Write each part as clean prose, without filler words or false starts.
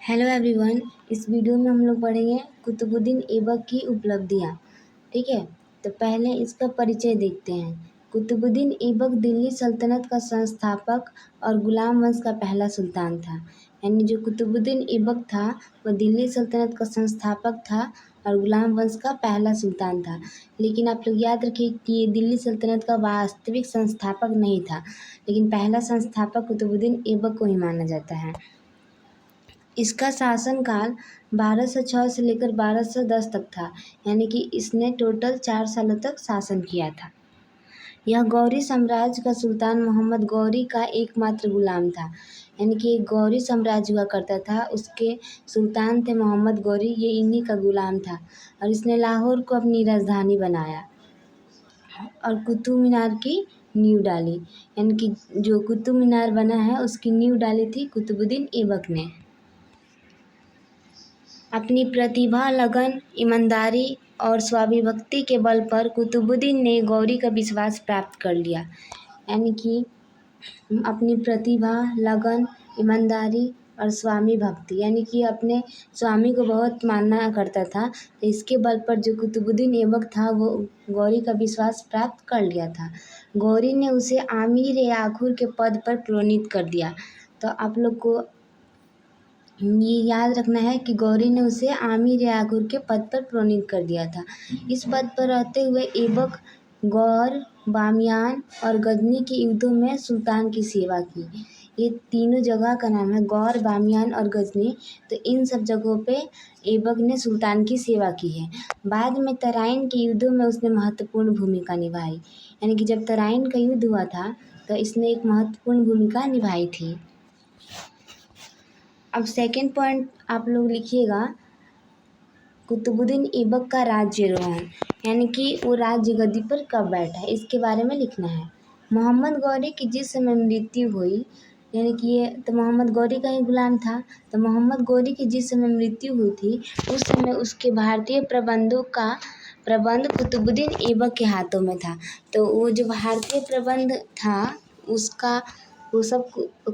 Hello everyone. इस video में हम लोग पढ़ेंगे कुतुबुद्दीन ऐबक की उपलब्धियाँ। ठीक है, तो पहले इसका परिचय देखते हैं। कुतुबुद्दीन ऐबक दिल्ली सल्तनत का संस्थापक और गुलाम वंश का पहला सुल्तान था। यानी जो कुतुबुद्दीन ऐबक था वह दिल्ली सल्तनत का संस्थापक था और गुलाम वंश का पहला सुल्तान था। लेकिन आप लोग याद रखिए कि ये दिल्ली सल्तनत का वास्तविक संस्थापक नहीं था, लेकिन पहला संस्थापक कुतुबुद्दीन ऐबक को ही माना जाता है। इसका शासनकाल 1206 से लेकर 1210 तक था, यानी कि इसने टोटल 4 सालों तक शासन किया था। यह गौरी साम्राज्य का सुल्तान मोहम्मद गौरी का एकमात्र गुलाम था। यानी कि एक गौरी साम्राज्य हुआ करता था, उसके सुल्तान थे मोहम्मद गौरी, ये इन्हीं का गुलाम था और इसने लाहौर को अपनी राजधानी बनाया और कुतुब मीनार की नींव डाली। यानी कि जो कुतुब मीनार बना है उसकी नींव डाली थी कुतुबुद्दीन ऐबक ने। अपनी प्रतिभा, लगन, ईमानदारी और स्वाभिभक्ति के बल पर कुतुबुद्दीन ने गौरी का विश्वास प्राप्त कर लिया। यानी कि अपनी प्रतिभा, लगन, ईमानदारी और स्वामी भक्ति, यानी कि अपने स्वामी को बहुत माना करता था। तो इसके बल पर जो कुतुबुद्दीन ऐबक था वो गौरी का विश्वास प्राप्त कर लिया था। गौरी ने उसे आमीर आखुर के पद पर प्रोन्नत कर दिया। तो आप लोग को ये याद रखना है कि गौरी ने उसे आमीर आखुर के पद पर प्रोन्नत कर दिया था। इस पद पर रहते हुए ऐबक गौर, बामियान और गजनी के युद्धों में सुल्तान की सेवा की। ये तीनों जगह का नाम है, गौर, बामियान और गजनी। तो इन सब जगहों पे ऐबक ने सुल्तान की सेवा की है। बाद में तराइन के युद्धों में उसने महत्वपूर्ण भूमिका निभाई। यानी कि जब तराइन का युद्ध हुआ था तो इसने एक महत्वपूर्ण भूमिका निभाई थी। अब सेकंड पॉइंट आप लोग लिखिएगा, कुतुबुद्दीन ऐबक का राज्यारोहण, यानी कि वो राज्य गद्दी पर कब बैठा है, इसके बारे में लिखना है। मोहम्मद गौरी की जिस समय मृत्यु हुई, यानी कि ये तो मोहम्मद गौरी का ही गुलाम था। तो मोहम्मद गौरी की जिस समय मृत्यु हुई थी उस समय उसके भारतीय प्रबंधों का प्रबंध कुतुबुद्दीन ऐबक के हाथों में था। तो वो जो भारतीय प्रबंध था उसका वो सब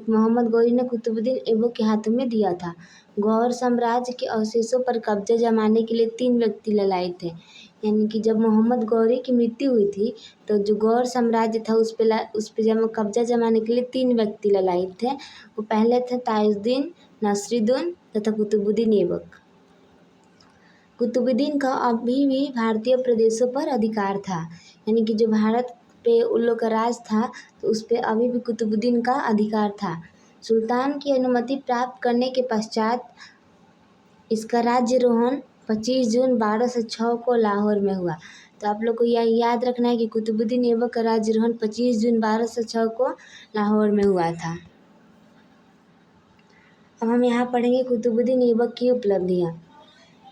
मोहम्मद गौरी ने कुतुबुद्दीन ऐबक के हाथों में दिया था। गौर साम्राज्य के अवशेषों पर कब्जा जमाने के लिए 3 व्यक्ति ललायित थे। यानी कि जब मोहम्मद गौरी की मृत्यु हुई थी तो जो गौर साम्राज्य था उस पे जब कब्जा जमाने के लिए 3 व्यक्ति ललायित थे। वो पहले थे ताजुद्दीन, नसरुद्दीन तथा कुतुबुद्दीन ऐबक। कुतुबुद्दीन का अभी भी भारतीय प्रदेशों पर अधिकार था। यानी कि जो भारत पे उन लोग का राज था तो उस पे अभी भी कुतुबुद्दीन का अधिकार था। सुल्तान की अनुमति प्राप्त करने के पश्चात इसका राज्यारोहण 25 जून 1206 को लाहौर में हुआ। तो आप लोग को यह याद रखना है कि कुतुबुद्दीन ऐबक का राज्यारोहण 25 जून 1206 को लाहौर में हुआ था। अब हम यहाँ पढ़ेंगे कुतुबुद्दीन ऐबक की उपलब्धियाँ।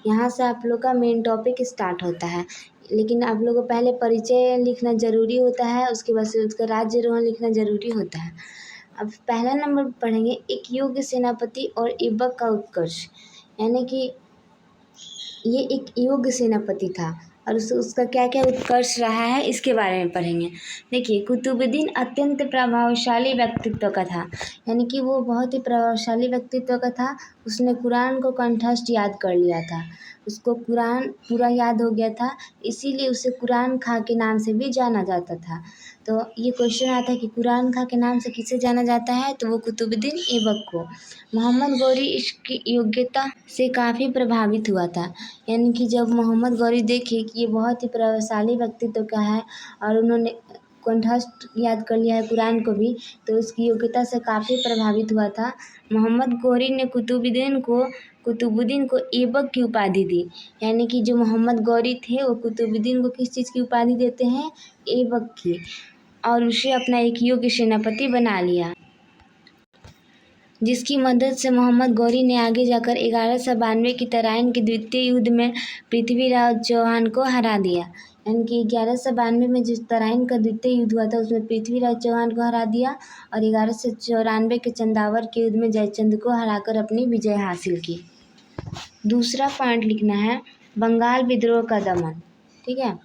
यहाँ से आप लोग का मेन टॉपिक स्टार्ट होता है, लेकिन आप लोग को पहले परिचय लिखना ज़रूरी होता है, उसके बाद से उसका राज्यारोहण लिखना ज़रूरी होता है। अब पहला नंबर पढ़ेंगे एक योग्य सेनापति और ऐबक का उत्कर्ष। यानी कि ये एक योग्य सेनापति था और उसका क्या क्या उत्कर्ष रहा है इसके बारे में पढ़ेंगे। देखिए, कुतुबुद्दीन अत्यंत प्रभावशाली व्यक्तित्व का था। यानी कि वो बहुत ही प्रभावशाली व्यक्तित्व का था। उसने कुरान को कंठस्थ याद कर लिया था, उसको कुरान पूरा याद हो गया था, इसीलिए उसे कुरान खां के नाम से भी जाना जाता था। तो ये क्वेश्चन आता है कि कुरान खां के नाम से किसे जाना जाता है, तो वो कुतुबुद्दीन ऐबक को। मोहम्मद गौरी इसकी योग्यता से काफ़ी प्रभावित हुआ था। यानी कि जब मोहम्मद गौरी देखे कि ये बहुत ही प्रभावशाली व्यक्तित्व का है और उन्होंने कंठस्थ याद कर लिया है कुरान को भी, तो उसकी योग्यता से काफ़ी प्रभावित हुआ था। मोहम्मद गौरी ने कुतुबुद्दीन को ऐबक की उपाधि दी। यानी कि जो मोहम्मद गौरी थे वो कुतुबुद्दीन को किस चीज़ की उपाधि देते हैं, ऐबक की, और उसे अपना एक योग्य सेनापति बना लिया, जिसकी मदद से मोहम्मद गौरी ने आगे जाकर 1192 की तराइन के द्वितीय युद्ध में पृथ्वीराज चौहान को हरा दिया। यानी कि 1192 में जिस तराइन का द्वितीय युद्ध हुआ था उसमें पृथ्वीराज चौहान को हरा दिया और 1194 के चंदावर के युद्ध में जयचंद को हराकर अपनी विजय हासिल की। दूसरा पॉइंट लिखना है बंगाल विद्रोह का दमन। ठीक है,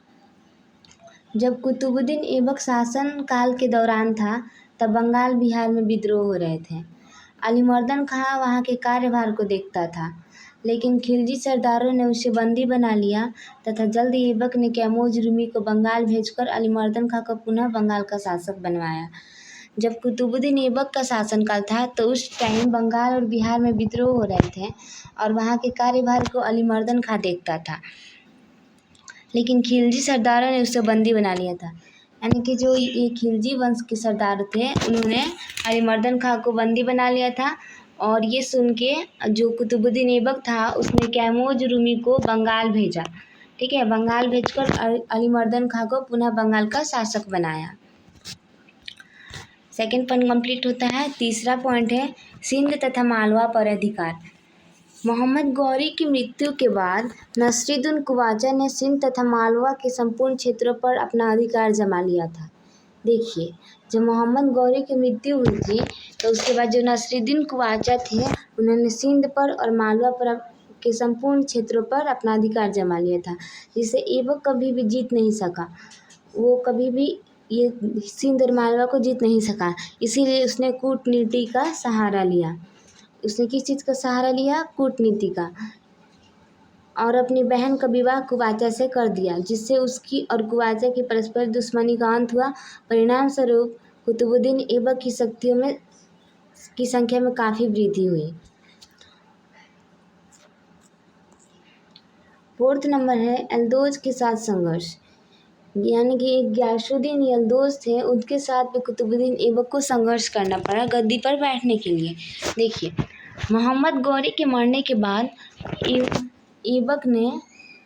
जब कुतुबुद्दीन ऐबक शासन काल के दौरान था तब बंगाल बिहार में विद्रोह हो रहे थे। अलीमर्दन खां वहाँ के कार्यभार को देखता था, लेकिन खिलजी सरदारों ने उसे बंदी बना लिया तथा जल्द ही ऐबक ने कैमोज रूमी को बंगाल भेजकर अलीमर्दन खां को पुनः बंगाल का शासक बनवाया। जब कुतुबुद्दीन ऐबक का शासनकाल था तो उस टाइम बंगाल और बिहार में विद्रोह हो रहे थे और वहाँ के कार्यभार को अलीमर्दन खां देखता था, लेकिन खिलजी सरदारों ने उसे बंदी बना लिया था। यानी कि जो ये खिलजी वंश के सरदार थे उन्होंने अलीमर्दन खां को बंदी बना लिया था, और ये सुन के जो कुतुबुद्दीन ऐबक था उसने कैमोज रूमी को बंगाल भेजा। ठीक है, बंगाल भेजकर अलीमर्दन खां को पुनः बंगाल का शासक बनाया। सेकंड पॉइंट कंप्लीट होता है। तीसरा पॉइंट है सिंध तथा मालवा पर अधिकार। मोहम्मद गौरी की मृत्यु के बाद नसरुद्दीन कुवाचा ने सिंध तथा मालवा के संपूर्ण क्षेत्रों पर अपना अधिकार जमा लिया था। देखिए, जब मोहम्मद गौरी की मृत्यु हुई थी तो उसके बाद जो नसरुद्दीन कुवाचा थे उन्होंने सिंध पर और मालवा पर के संपूर्ण क्षेत्रों पर अपना अधिकार जमा लिया था, जिसे ऐबक कभी भी जीत नहीं सका। वो कभी भी ये सिंध और मालवा को जीत नहीं सका, इसीलिए उसने कूटनीति का सहारा लिया। उसने किस चीज़ का सहारा लिया? कूटनीति का। और अपनी बहन का विवाह कुवाचा से कर दिया, जिससे उसकी और कुवाचा की परस्पर दुश्मनी का अंत हुआ। परिणाम स्वरूप कुतुबुद्दीन ऐबक की शक्तियों में की संख्या में काफ़ी वृद्धि हुई। फोर्थ नंबर है यल्दौज के साथ संघर्ष। यानी कि गियासुद्दीन यल्दौज थे, उनके साथ भी कुतुबुद्दीन ऐबक को संघर्ष करना पड़ा गद्दी पर बैठने के लिए। देखिए, मोहम्मद गौरी के मरने के बाद ऐबक ने,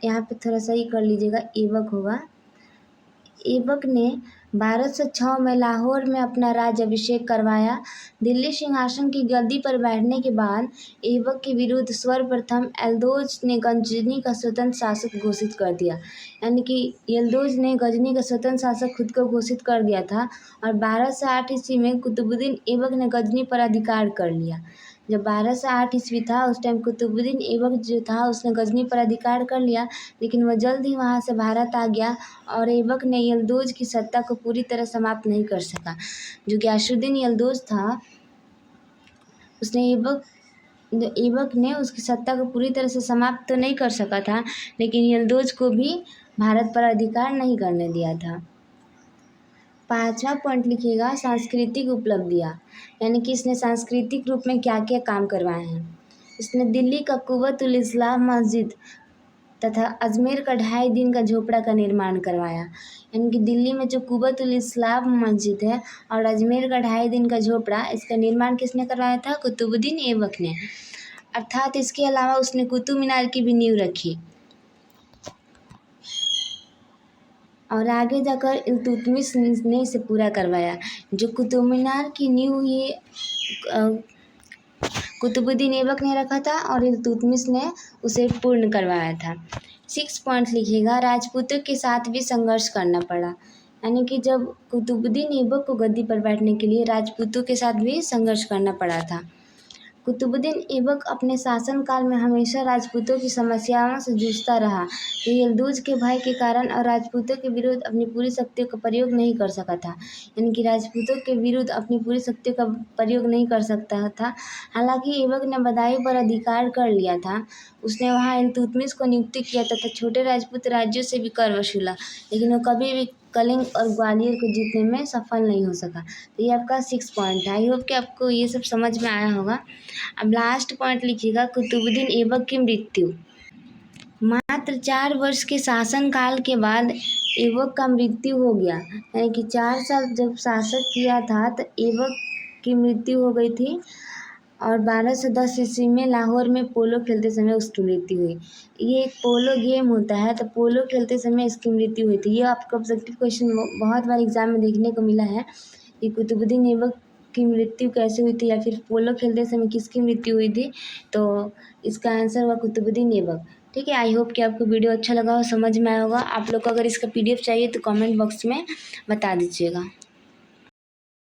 यहाँ पे थोड़ा सा ही कर लीजिएगा, ऐबक होगा। ऐबक ने 1206 में लाहौर में अपना राज्याभिषेक करवाया। दिल्ली सिंहासन की गद्दी पर बैठने के बाद ऐबक के विरुद्ध सर्वप्रथम यल्दौज ने गजनी का स्वतंत्र शासक घोषित कर दिया। यानी कि यल्दौज ने गजनी का स्वतंत्र शासक खुद को घोषित कर दिया था, और 1208 ईस्वी में कुतुबुद्दीन ऐबक ने गजनी पर अधिकार कर लिया। जब 1208 ईस्वी था उस टाइम कुतुबुद्दीन ऐबक जो था उसने गजनी पर अधिकार कर लिया, लेकिन वह जल्द ही वहाँ से भारत आ गया और ऐबक ने यल्दौज की सत्ता को पूरी तरह समाप्त नहीं कर सका। जो गियासुद्दीन यल्दौज था उसने ऐबक ने उसकी सत्ता को पूरी तरह से समाप्त तो नहीं कर सका था, लेकिन यल्दौज को भी भारत पर अधिकार नहीं करने दिया था। पांचवा पॉइंट लिखिएगा सांस्कृतिक उपलब्धियाँ। यानी कि इसने सांस्कृतिक रूप में क्या क्या काम करवाए हैं। इसने दिल्ली का कुव्वतुल इस्लाम मस्जिद तथा अजमेर का 2.5 दिन का झोपड़ा का निर्माण करवाया। यानी कि दिल्ली में जो कुव्वतुल इस्लाम मस्जिद है और अजमेर का 2.5 दिन का झोपड़ा, इसका निर्माण किसने करवाया था? कुतुबुद्दीन ऐबक ने। अर्थात इसके अलावा उसने कुतुब मीनार की भी नींव रखी, और आगे जाकर इल्तुतमिश ने इसे पूरा करवाया। जो कुतुब मीनार की नींव ये कुतुबुद्दीन ऐबक ने रखा था और इल्तुतमिश ने उसे पूर्ण करवाया था। 6 पॉइंट लिखिएगा राजपूतों के साथ भी संघर्ष करना पड़ा। यानी कि जब कुतुबुद्दीन ऐबक को गद्दी पर बैठने के लिए राजपूतों के साथ भी संघर्ष करना पड़ा था। कुतुबुद्दीन ऐबक अपने शासनकाल में हमेशा राजपूतों की समस्याओं से जूझता रहा। ये यल्दौज के भय के कारण और राजपूतों के विरुद्ध अपनी पूरी शक्तियों का प्रयोग नहीं कर सका था। यानी कि राजपूतों के विरुद्ध अपनी पूरी शक्तियों का प्रयोग नहीं कर सकता था। हालांकि ऐबक ने बदायूं पर अधिकार कर लिया था। उसने वहाँ इल्तुतमिश को नियुक्त किया तथा छोटे राजपूत राज्यों से भी कर वसूला, लेकिन वो कभी भी कलिंग और ग्वालियर को जीतने में सफल नहीं हो सका। तो ये आपका 6 पॉइंट है। आई होप कि आपको ये सब समझ में आया होगा। अब लास्ट पॉइंट लिखिएगा कुतुबुद्दीन ऐबक की मृत्यु। मात्र 4 वर्ष के शासनकाल के बाद ऐबक का मृत्यु हो गया। यानी कि 4 साल जब शासक किया था तो ऐबक की मृत्यु हो गई थी, और 1210 ईस्वी में लाहौर में पोलो खेलते समय उसकी मृत्यु हुई। ये एक पोलो गेम होता है, तो पोलो खेलते समय इसकी मृत्यु हुई थी। ये आपको ऑब्जेक्टिव क्वेश्चन बहुत बार एग्जाम में देखने को मिला है कि कुतुबुद्दीन ऐबक की मृत्यु कैसे हुई थी या फिर पोलो खेलते समय किसकी मृत्यु हुई थी। तो इसका आंसर हुआ कुतुबुद्दीन ऐबक। ठीक है, आई होप कि आपको वीडियो अच्छा लगा हो, समझ में आया होगा। आप लोग को अगर इसका PDF चाहिए तो कमेंट बॉक्स में बता दीजिएगा।